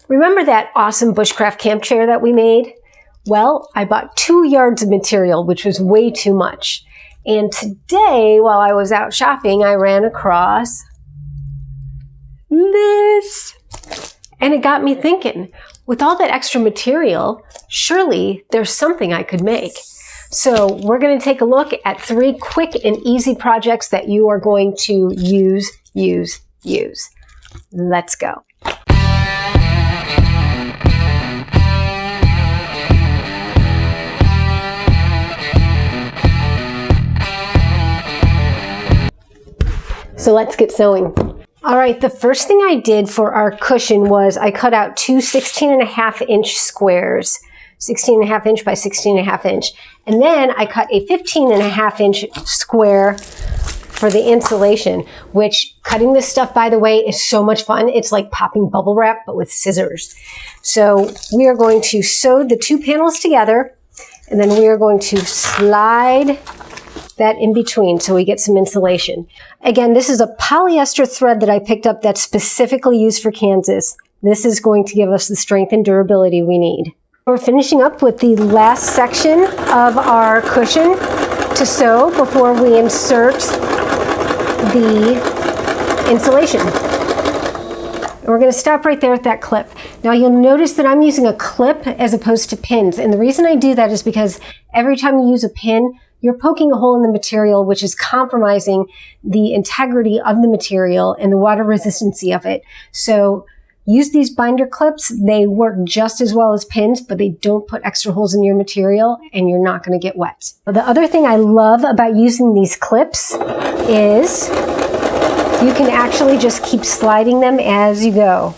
Remember that awesome bushcraft camp chair that we made? Well, I bought 2 yards of material, which was way too much. And today, while I was out shopping, I ran across this. And it got me thinking, with all that extra material, surely there's something I could make. So we're going to take a look at 3 quick and easy projects that you are going to use. Let's go. So let's get sewing. All right, the first thing I did for our cushion was I cut out 2 16.5-inch squares, 16.5 inch by 16.5 inch. And then I cut a 15.5-inch square for the insulation, which cutting this stuff, by the way, is so much fun. It's like popping bubble wrap, but with scissors. So we are going to sew the 2 panels together, and then we are going to slide that in between so we get some insulation. Again, this is a polyester thread that I picked up that's specifically used for Kansas. This is going to give us the strength and durability we need. We're finishing up with the last section of our cushion to sew before we insert the insulation. And we're going to stop right there at that clip. Now you'll notice that I'm using a clip as opposed to pins. And the reason I do that is because every time you use a pin, you're poking a hole in the material, which is compromising the integrity of the material and the water resistancy of it. So use these binder clips. They work just as well as pins, but they don't put extra holes in your material and you're not going to get wet. The other thing I love about using these clips is you can actually just keep sliding them as you go.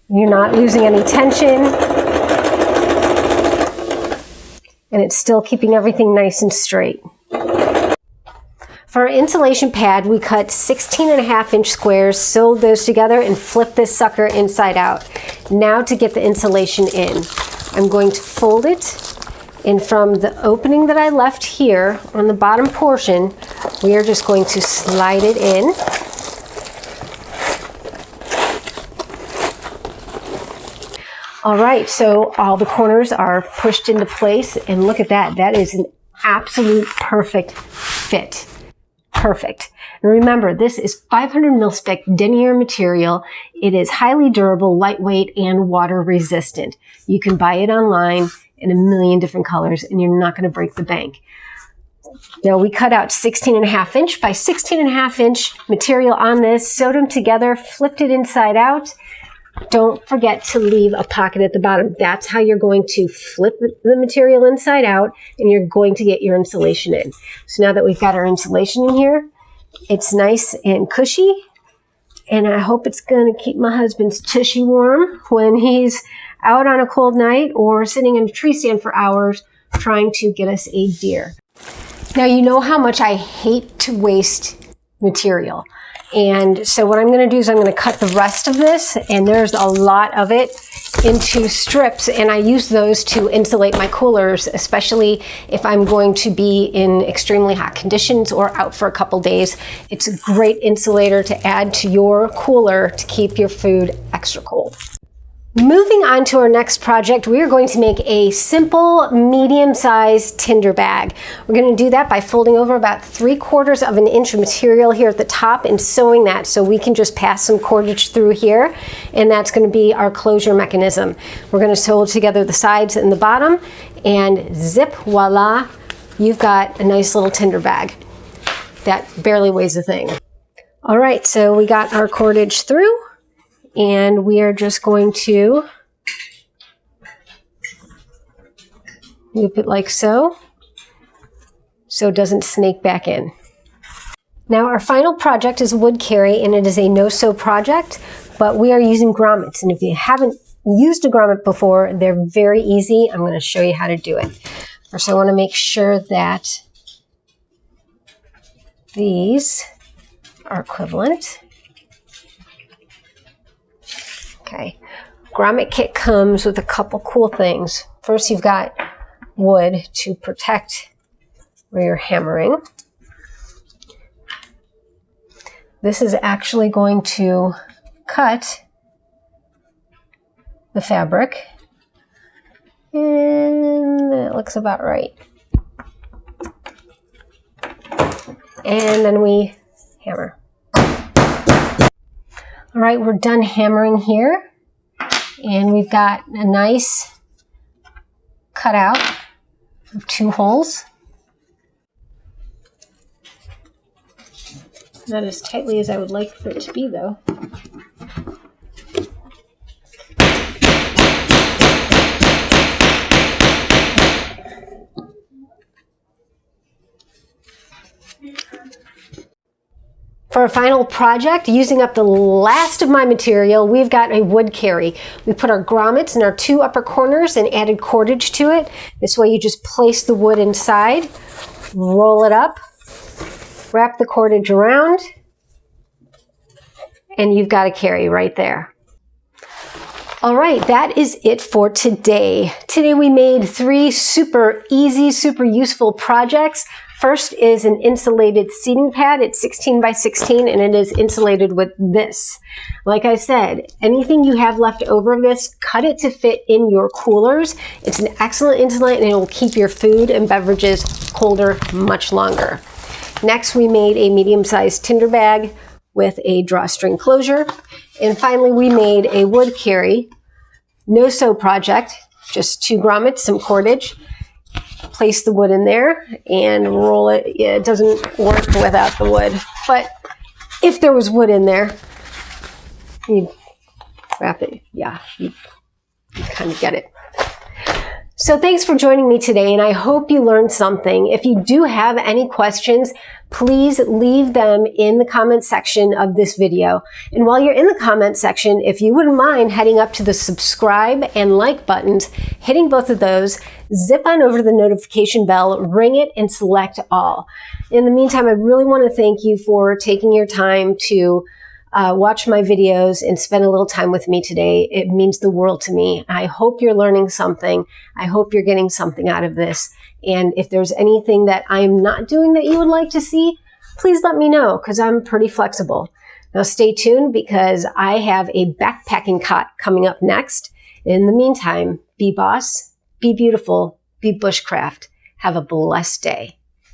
You're not losing any tension. And it's still keeping everything nice and straight. For our insulation pad, we cut 16.5-inch squares, sewed those together, and flipped this sucker inside out. Now to get the insulation in, I'm going to fold it, and from the opening that I left here on the bottom portion, we are just going to slide it in. All right, so all the corners are pushed into place, and look at that. That is an absolute perfect fit. Perfect. And remember, this is 500 mil-spec denier material. It is highly durable, lightweight, and water resistant. You can buy it online in a million different colors, and you're not going to break the bank. Now we cut out 16.5-inch by 16.5-inch material on this, sewed them together, flipped it inside out. Don't forget to leave a pocket at the bottom. That's how you're going to flip the material inside out and you're going to get your insulation in. So now that we've got our insulation in here, it's nice and cushy. And I hope it's going to keep my husband's tushy warm when he's out on a cold night or sitting in a tree stand for hours trying to get us a deer. Now you know how much I hate to waste material. And so what I'm going to do is I'm going to cut the rest of this, and there's a lot of it, into strips, and I use those to insulate my coolers, especially if I'm going to be in extremely hot conditions or out for a couple days. It's a great insulator to add to your cooler to keep your food extra cold. Moving on to our next project, we are going to make a simple medium-sized tinder bag. We're going to do that by folding over about 3/4 of an inch of material here at the top and sewing that so we can just pass some cordage through here, and that's going to be our closure mechanism. We're going to sew together the sides and the bottom, and zip, voila, you've got a nice little tinder bag that barely weighs a thing. All right, so we got our cordage through. And we are just going to loop it like so it doesn't snake back in. Now our final project is wood carry, and it is a no-sew project, but we are using grommets. And if you haven't used a grommet before, they're very easy. I'm going to show you how to do it. First, I want to make sure that these are equivalent. Okay, grommet kit comes with a couple cool things. First, you've got wood to protect where you're hammering. This is actually going to cut the fabric. And it looks about right. And then we hammer. All right, we're done hammering here. And we've got a nice cutout of 2 holes. Not as tightly as I would like for it to be, though. For our final project, using up the last of my material, we've got a wood carry. We put our grommets in our 2 upper corners and added cordage to it. This way you just place the wood inside, roll it up, wrap the cordage around, and you've got a carry right there. All right, that is it for today. Today we made 3 super easy, super useful projects. First is an insulated seating pad. It's 16 by 16 and it is insulated with this. Like I said, anything you have left over of this, cut it to fit in your coolers. It's an excellent insulant and it will keep your food and beverages colder much longer. Next, we made a medium-sized tinder bag with a drawstring closure. And finally, we made a wood carry, no-sew project, just 2 grommets, some cordage. Place the wood in there and roll it. Yeah, it doesn't work without the wood, but if there was wood in there, you wrap it. Yeah, you kind of get it. So thanks for joining me today, and I hope you learned something. If you do have any questions, please leave them in the comment section of this video. And while you're in the comment section, if you wouldn't mind heading up to the subscribe and like buttons, hitting both of those, zip on over to the notification bell, ring it, and select all. In the meantime, I really want to thank you for taking your time to watch my videos and spend a little time with me today. It means the world to me. I hope you're learning something. I hope you're getting something out of this. And if there's anything that I'm not doing that you would like to see, please let me know because I'm pretty flexible. Now stay tuned because I have a backpacking cot coming up next. In the meantime, be boss, be beautiful, be bushcraft. Have a blessed day.